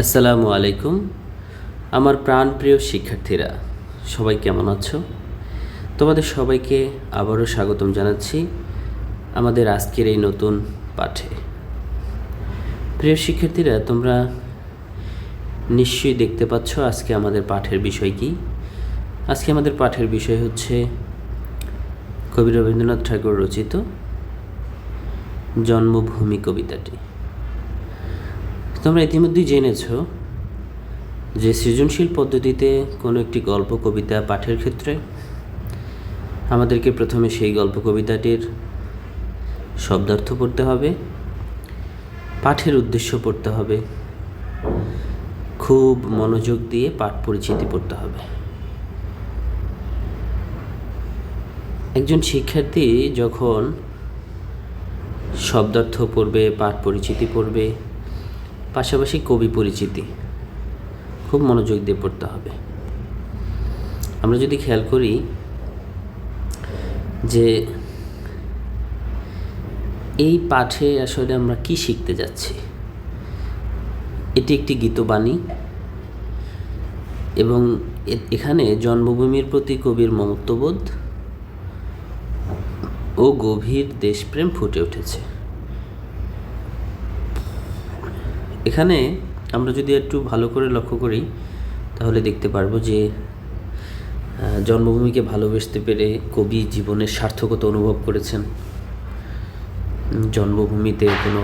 আসসালামু আলাইকুম। আমার প্রাণপ্রিয় শিক্ষার্থীরা, সবাই কেমন আছো? তোমাদের সবাইকে আবারও স্বাগতম জানাচ্ছি আমাদের আজকের এই নতুন পাঠে। প্রিয় শিক্ষার্থীরা, তোমরা নিশ্চয়ই দেখতে পাচ্ছ আজকে আমাদের পাঠের বিষয় কি। আজকে আমাদের পাঠের বিষয় হচ্ছে কবি রবীন্দ্রনাথ ঠাকুর রচিত জন্মভূমি কবিতাটি। তোমরা ইতিমধ্যেই জেনেছ যে সৃজনশীল পদ্ধতিতে কোনো একটি গল্প কবিতা পাঠের ক্ষেত্রে আমাদেরকে প্রথমে সেই গল্প কবিতাটির শব্দার্থ পড়তে হবে, পাঠের উদ্দেশ্য পড়তে হবে, খুব মনোযোগ দিয়ে পাঠ পরিচিতি পড়তে হবে। একজন শিক্ষার্থী যখন শব্দার্থ পড়বে, পাঠ পরিচিতি পড়বে, পাশাপাশি কবি পরিচিতি খুব মনোযোগ দিয়ে পড়তে হবে। আমরা যদি খেয়াল করি যে এই পাঠে আসলে আমরা কি শিখতে যাচ্ছি, এটি একটি গীতবাণী এবং এখানে জন্মভূমির প্রতি কবির মমত্ববোধ ও গভীর দেশপ্রেম ফুটে উঠেছে। এখানে আমরা যদি একটু ভালো করে লক্ষ্য করি তাহলে দেখতে পারবো যে জন্মভূমিকে ভালোবাসতে পেরে কবি জীবনের সার্থকতা অনুভব করেছেন। জন্মভূমিতে কোনো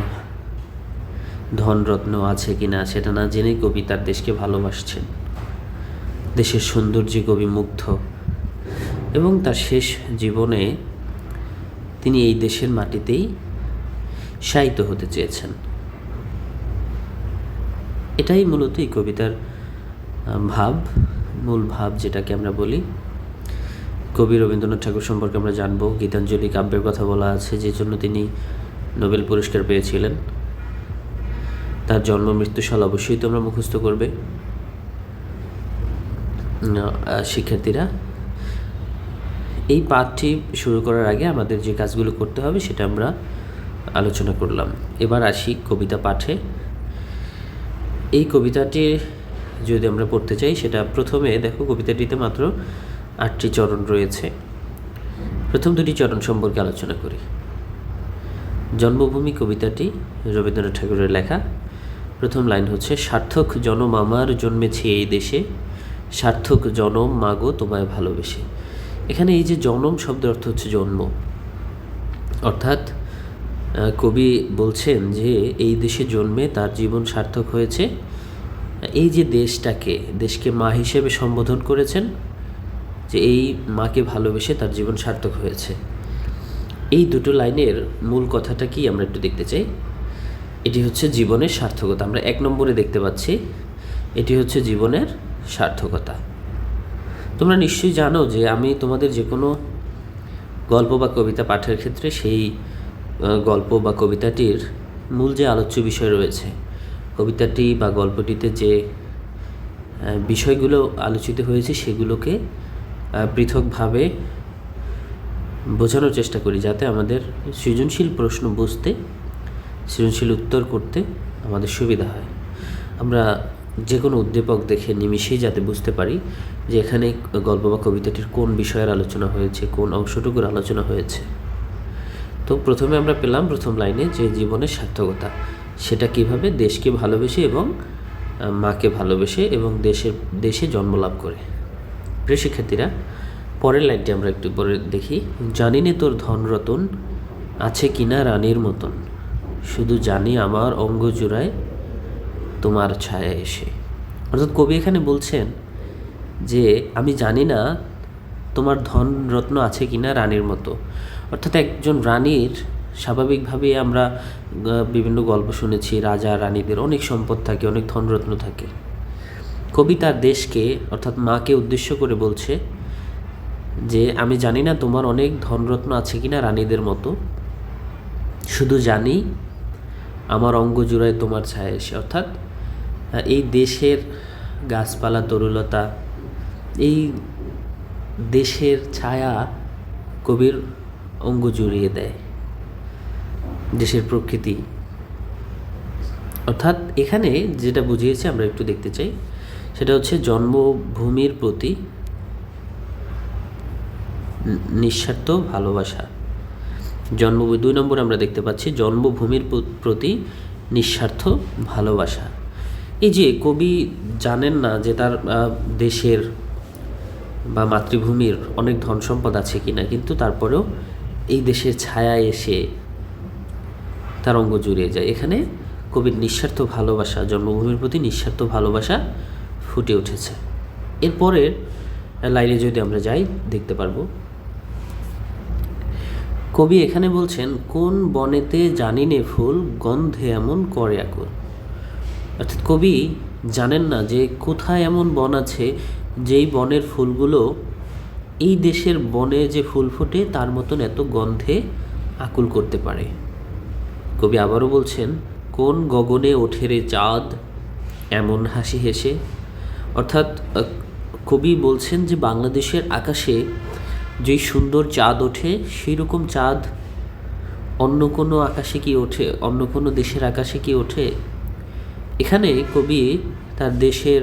ধনরত্ন আছে কি না সেটা না জেনে কবি তার দেশকে ভালোবাসছেন। দেশের সৌন্দর্যে কবি মুগ্ধ এবং তার শেষ জীবনে তিনি এই দেশের মাটিতেই শায়িত হতে চেয়েছেন। এটাই মূলত এই কবিতার মূল ভাব যেটাকে আমরা বলি। কবি রবীন্দ্রনাথ ঠাকুর সম্পর্কে আমরা জানব। গীতাঞ্জলি কাব্যের কথা বলা আছে, যে জন্য তিনি নোবেল পুরস্কার পেয়েছিলেন। তার জন্ম মৃত্যুসাল অবশ্যই তোমরা মুখস্থ করবে শিক্ষার্থীরা। এই পাঠটি শুরু করার আগে আমাদের যে কাজগুলো করতে হবে সেটা আমরা আলোচনা করলাম। এবার আসি কবিতা পাঠে। এই কবিতাটি যদি আমরা পড়তে চাই, সেটা প্রথমে দেখো কবিতাটিতে মাত্র 8টি চরণ রয়েছে। প্রথম 2টি চরণ সম্পর্কে আলোচনা করি। জন্মভূমি কবিতাটি রবীন্দ্রনাথ ঠাকুরের লেখা। প্রথম লাইন হচ্ছে, সার্থক জনম আমার জন্মেছি এই দেশে, সার্থক জনম মাগো তোমায় ভালোবেসে। এখানে এই যে জনম শব্দের অর্থ হচ্ছে জন্ম, অর্থাৎ কবি বলছেন যে এই দেশে জন্মে তার জীবন সার্থক হয়েছে। এই যে দেশকে মা হিসেবে সম্বোধন করেছেন, যে এই মাকে ভালোবেসে তার জীবন সার্থক হয়েছে। এই দুটো লাইনের মূল কথাটা কি আমরা একটু দেখতে চাই। এটি হচ্ছে জীবনের সার্থকতা। আমরা 1 নম্বরে দেখতে পাচ্ছি, এটি হচ্ছে জীবনের সার্থকতা। তোমরা নিশ্চয়ই জানো যে আমি তোমাদের যে কোনো গল্প বা কবিতা পাঠের ক্ষেত্রে সেই গল্প বা কবিতাটির মূল যে আলোচ্য বিষয় রয়েছে, কবিতাটি বা গল্পটিতে যে বিষয়গুলো আলোচিত হয়েছে সেগুলোকে পৃথকভাবে বোঝানোর চেষ্টা করি, যাতে আমাদের সৃজনশীল প্রশ্ন বুঝতে, সৃজনশীল উত্তর করতে আমাদের সুবিধা হয়। আমরা যে কোনো উদ্দীপক দেখে নিমিষেই যাতে বুঝতে পারি যে এখানে গল্প বা কবিতাটির কোন বিষয়ের আলোচনা হয়েছে, কোন অংশটুকুর আলোচনা হয়েছে। তো প্রথমে আমরা পেলাম প্রথম লাইনে যে জীবনের সার্থকতা, সেটা কিভাবে দেশকে ভালোবেসে এবং মাকে ভালোবেসে এবং দেশে জন্মলাভ করে। প্রিয় শিক্ষার্থীরা, পরের লাইনটি আমরা একটু পরে দেখি। জানি নে তোর ধনরতন আছে কিনা রানীর মতন, শুধু জানি আমার অঙ্গ জোড়ায় তোমার ছায়া এসে। অর্থাৎ কবি এখানে বলছেন যে আমি জানি না তোমার ধনরত্ন আছে কিনা রানীর মতো। অর্থাৎ একজন রানীর স্বাভাবিকভাবে আমরা বিভিন্ন গল্প শুনেছি, রাজা রানীদের অনেক সম্পদ থাকে, অনেক ধনরত্ন থাকে। কবি তার দেশকে অর্থাৎ মাকে উদ্দেশ্য করে বলছে যে আমি জানি না তোমার অনেক ধনরত্ন আছে কিনা রানীদের মতো, শুধু জানি আমার অঙ্গ জোড়ায় তোমার ছায়া এসে। অর্থাৎ এই দেশের গাছপালা, তরুলতা, এই দেশের ছায়া কবির অঙ্গ জুড়িয়ে দেয়। দেশের প্রকৃতি অর্থাৎ এখানে যেটা বুঝিয়েছে আমরা একটু দেখতে চাই, সেটা হচ্ছে জন্মভূমির প্রতি নিঃস্বার্থ ভালোবাসা। 2 নম্বর আমরা দেখতে পাচ্ছি জন্মভূমির প্রতি নিঃস্বার্থ ভালোবাসা। এই যে কবি জানেন না যে তার দেশের বা মাতৃভূমির অনেক ধন সম্পদ আছে কিনা, কিন্তু তারপরেও এই দেশের ছায়া এসে তার অঙ্গ জুড়িয়ে যায়। এখানে কবির নিঃস্বার্থ ভালোবাসা, জন্মভূমির প্রতি নিঃস্বার্থ ভালোবাসা ফুটে উঠেছে। এরপরের লাইনে যদি আমরা যাই দেখতে পারবো, কবি এখানে বলছেন, কোন বনেতে জানি নে ফুল, গন্ধে এমন করে আকুল। অর্থাৎ কবি জানেন না যে কোথায় এমন বন আছে যেই বনের ফুলগুলো এই দেশের বনে যে ফুল ফোটে তার মতন এত গন্ধে আকুল করতে পারে। কবি আবারও বলছেন, কোন গগনে ওঠে রে চাঁদ, এমন হাসি হেসে। অর্থাৎ কবি বলছেন যে বাংলাদেশের আকাশে যেই সুন্দর চাঁদ ওঠে, সেই রকম চাঁদ অন্য কোনো আকাশে কি ওঠে, অন্য কোনো দেশের আকাশে কি ওঠে? এখানে কবি তার দেশের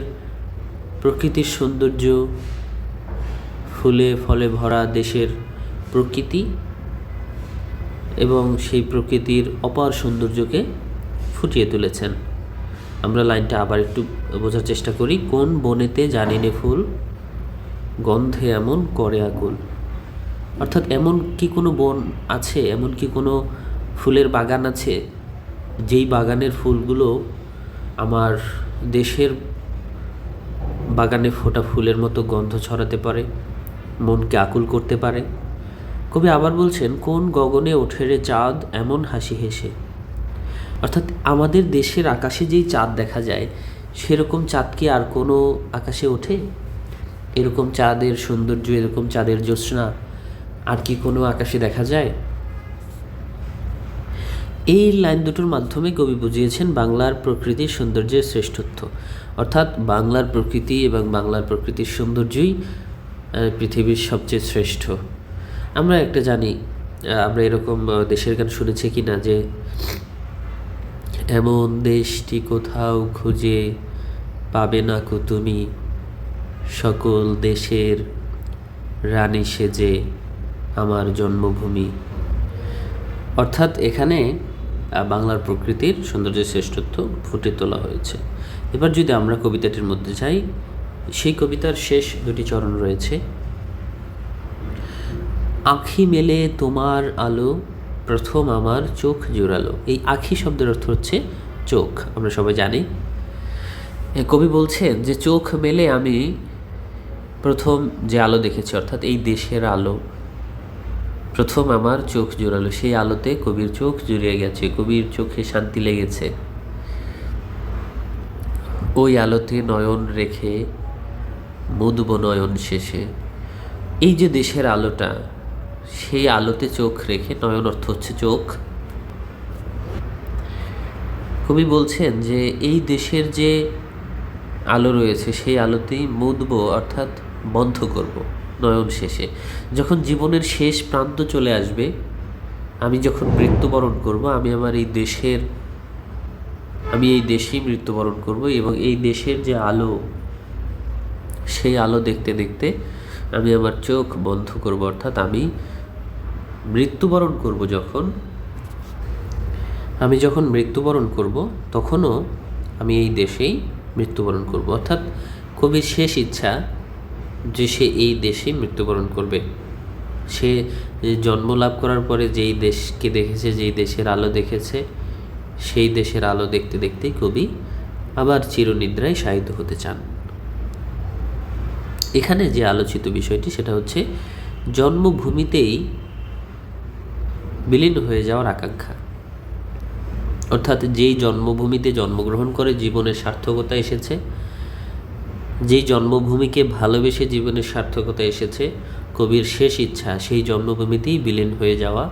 প্রকৃতির সৌন্দর্য, ফুলে ফলে ভরা দেশের প্রকৃতি এবং সেই প্রকৃতির অপার সৌন্দর্যকে ফুটিয়ে তুলেছেন। আমরা লাইনটা আবার একটু বোঝার চেষ্টা করি। কোন বনেতে জানি নে ফুল, গন্ধে এমন করে আকুল। অর্থাৎ এমন কি কোনো বন আছে, এমন কি কোনো ফুলের বাগান আছে যেই বাগানের ফুলগুলো আমার দেশের বাগানে ফোটা ফুলের মতো গন্ধ ছড়াতে পারে, মনকে আকুল করতে পারে? কবি আবার বলছেন, কোন গগনে ওঠে রে চাঁদ, এমন হাসি হেসে। অর্থাৎ আমাদের দেশের আকাশে যেই চাঁদ দেখা যায়, সেরকম চাঁদ কি আর কোনো আকাশে ওঠে? এরকম চাঁদের সৌন্দর্য, এরকম চাঁদের জ্যোৎস্না আর কি কোনো আকাশে দেখা যায়? এই লাইন দুটোর মাধ্যমে কবি বুঝিয়েছেন বাংলার প্রকৃতির সৌন্দর্যের শ্রেষ্ঠত্ব। অর্থাৎ বাংলার প্রকৃতি এবং বাংলার প্রকৃতির সৌন্দর্যই পৃথিবীর সবচেয়ে শ্রেষ্ঠ। আমরা একটা জানি, আমরা এরকম দেশের গান শুনেছি কি না, যে এমন দেশটি কোথাও খুঁজে পাবে না কো তুমি, সকল দেশের রানী সেজে আমার জন্মভূমি। অর্থাৎ এখানে বাংলার প্রকৃতির সৌন্দর্যের শ্রেষ্ঠত্ব ফুটে তোলা হয়েছে। এবার যদি আমরা কবিতাটির মধ্যে যাই, সেই কবিতার শেষ 2টি চরণ রয়েছে। আঁখি মেলে তোমার আলো, প্রথম আমার চোখ জুড়ালো। এই আঁখি শব্দের অর্থ হচ্ছে চোখ, আমরা সবাই জানি। কবি বলছেন যে চোখ মেলে আমি প্রথম যে আলো দেখেছি, অর্থাৎ এই দেশের আলো, প্রথম আমার চোখ জুড়ালো। সেই আলোতে কবির চোখ জুড়িয়ে গেছে, কবির চোখে শান্তি লেগেছে। ওই আলোতে নয়ন রেখে মুদব নয়ন শেষে। এই যে দেশের আলোটা, সেই আলোতে চোখ রেখে, নয়ন অর্থ হচ্ছে চোখ। কবি বলছেন যে এই দেশের যে আলো রয়েছে, সেই আলোতেই মুদব অর্থাৎ বন্ধ করব নয়ন শেষে। যখন জীবনের শেষ প্রান্ত চলে আসবে, আমি যখন মৃত্যুবরণ করব, আমি এই দেশেই মৃত্যুবরণ করব এবং এই দেশের যে আলো, সেই আলো দেখতে দেখতে আমি আমার চোখ বন্ধ করব। অর্থাৎ আমি মৃত্যুবরণ করব, যখন মৃত্যুবরণ করব তখনও আমি এই দেশেই মৃত্যুবরণ করব। অর্থাৎ কবির শেষ ইচ্ছা যে সে এই দেশেই মৃত্যুবরণ করবে। সে জন্ম লাভ করার পরে যেই দেশকে দেখেছে, যেই দেশের আলো দেখেছে, সেই দেশের আলো দেখতে দেখতেই কবি আবার চিরনিদ্রায় শায়িত হতে চান। এখানে যে আলোচিত বিষয়টি, সেটা হচ্ছে জন্মভূমিতেই বিলীন হয়ে যাওয়ার আকাঙ্ক্ষা। অর্থাৎ যেই জন্মভূমিতে জন্মগ্রহণ করে জীবনের সার্থকতা এসেছে, যেই জন্মভূমিকে ভালোবেসে জীবনের সার্থকতা এসেছে, কবির শেষ ইচ্ছা সেই জন্মভূমিতেই বিলীন হয়ে যাওয়া,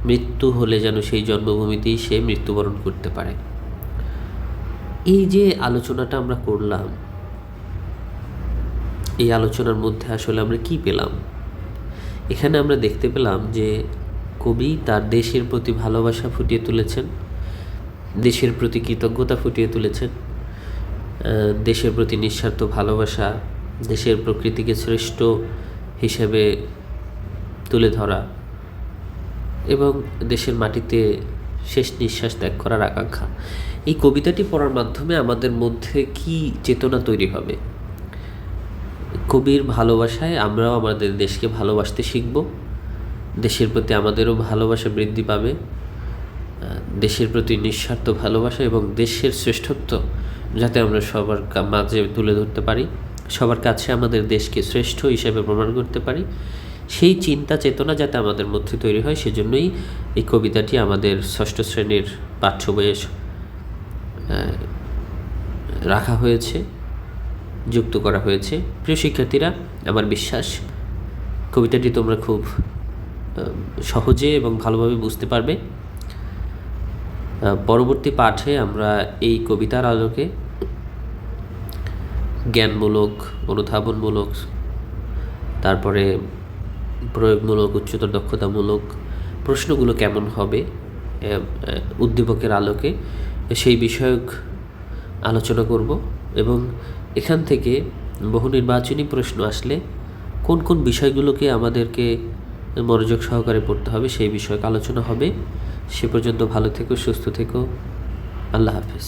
মৃত্যু হলে যেন সেই জন্মভূমিতেই সে মৃত্যুবরণ করতে পারে। এই যে আলোচনাটা আমরা করলাম, এই আলোচনার মধ্যে আসলে আমরা কি পেলাম? এখানে আমরা দেখতে পেলাম যে কবি তার দেশের প্রতি ভালোবাসা ফুটিয়ে তুলেছেন, দেশের প্রতি কৃতজ্ঞতা ফুটিয়ে তুলেছেন, দেশের প্রতি নিঃস্বার্থ ভালোবাসা, দেশের প্রকৃতিকে শ্রেষ্ঠ হিসেবে তুলে ধরা এবং দেশের মাটিতে শেষ নিঃশ্বাস ত্যাগ করার আকাঙ্ক্ষা। এই কবিতাটি পড়ার মাধ্যমে আমাদের মধ্যে কি চেতনা তৈরি হবে? কবির ভালোবাসায় আমরাও আমাদের দেশকে ভালোবাসতে শিখব, দেশের প্রতি আমাদেরও ভালোবাসা বৃদ্ধি পাবে, দেশের প্রতি নিঃস্বার্থ ভালোবাসা এবং দেশের শ্রেষ্ঠত্ব যাতে আমরা সবার মাঝে তুলে ধরতে পারি, সবার কাছে আমাদের দেশকে শ্রেষ্ঠ হিসেবে প্রমাণ করতে পারি, সেই চিন্তা চেতনা যাতে আমাদের মধ্যে তৈরি হয়, সেজন্যই এই কবিতাটি আমাদের ষষ্ঠ শ্রেণীর পাঠ্য বইয়ে রাখা হয়েছে, যুক্ত করা হয়েছে। প্রিয় শিক্ষার্থীরা, আমার বিশ্বাস কবিতাটি তোমরা খুব সহজে এবং ভালোভাবে বুঝতে পারবে। পরবর্তী পাঠে আমরা এই কবিতার আলোকে জ্ঞানমূলক, অনুধাবনমূলক, তারপরে প্রয়োগমূলক, উচ্চতর দক্ষতামূলক প্রশ্নগুলো কেমন হবে উদ্দীপকের আলোকে, সেই বিষয়ক আলোচনা করব এবং এখান থেকে বহু নির্বাচনী প্রশ্ন আসলে কোন কোন বিষয়গুলোকে আমাদেরকে মনোযোগ সহকারে পড়তে হবে সেই বিষয়ক আলোচনা হবে। সে পর্যন্ত ভালো থেকো, সুস্থ থেকো। আল্লাহ হাফেজ।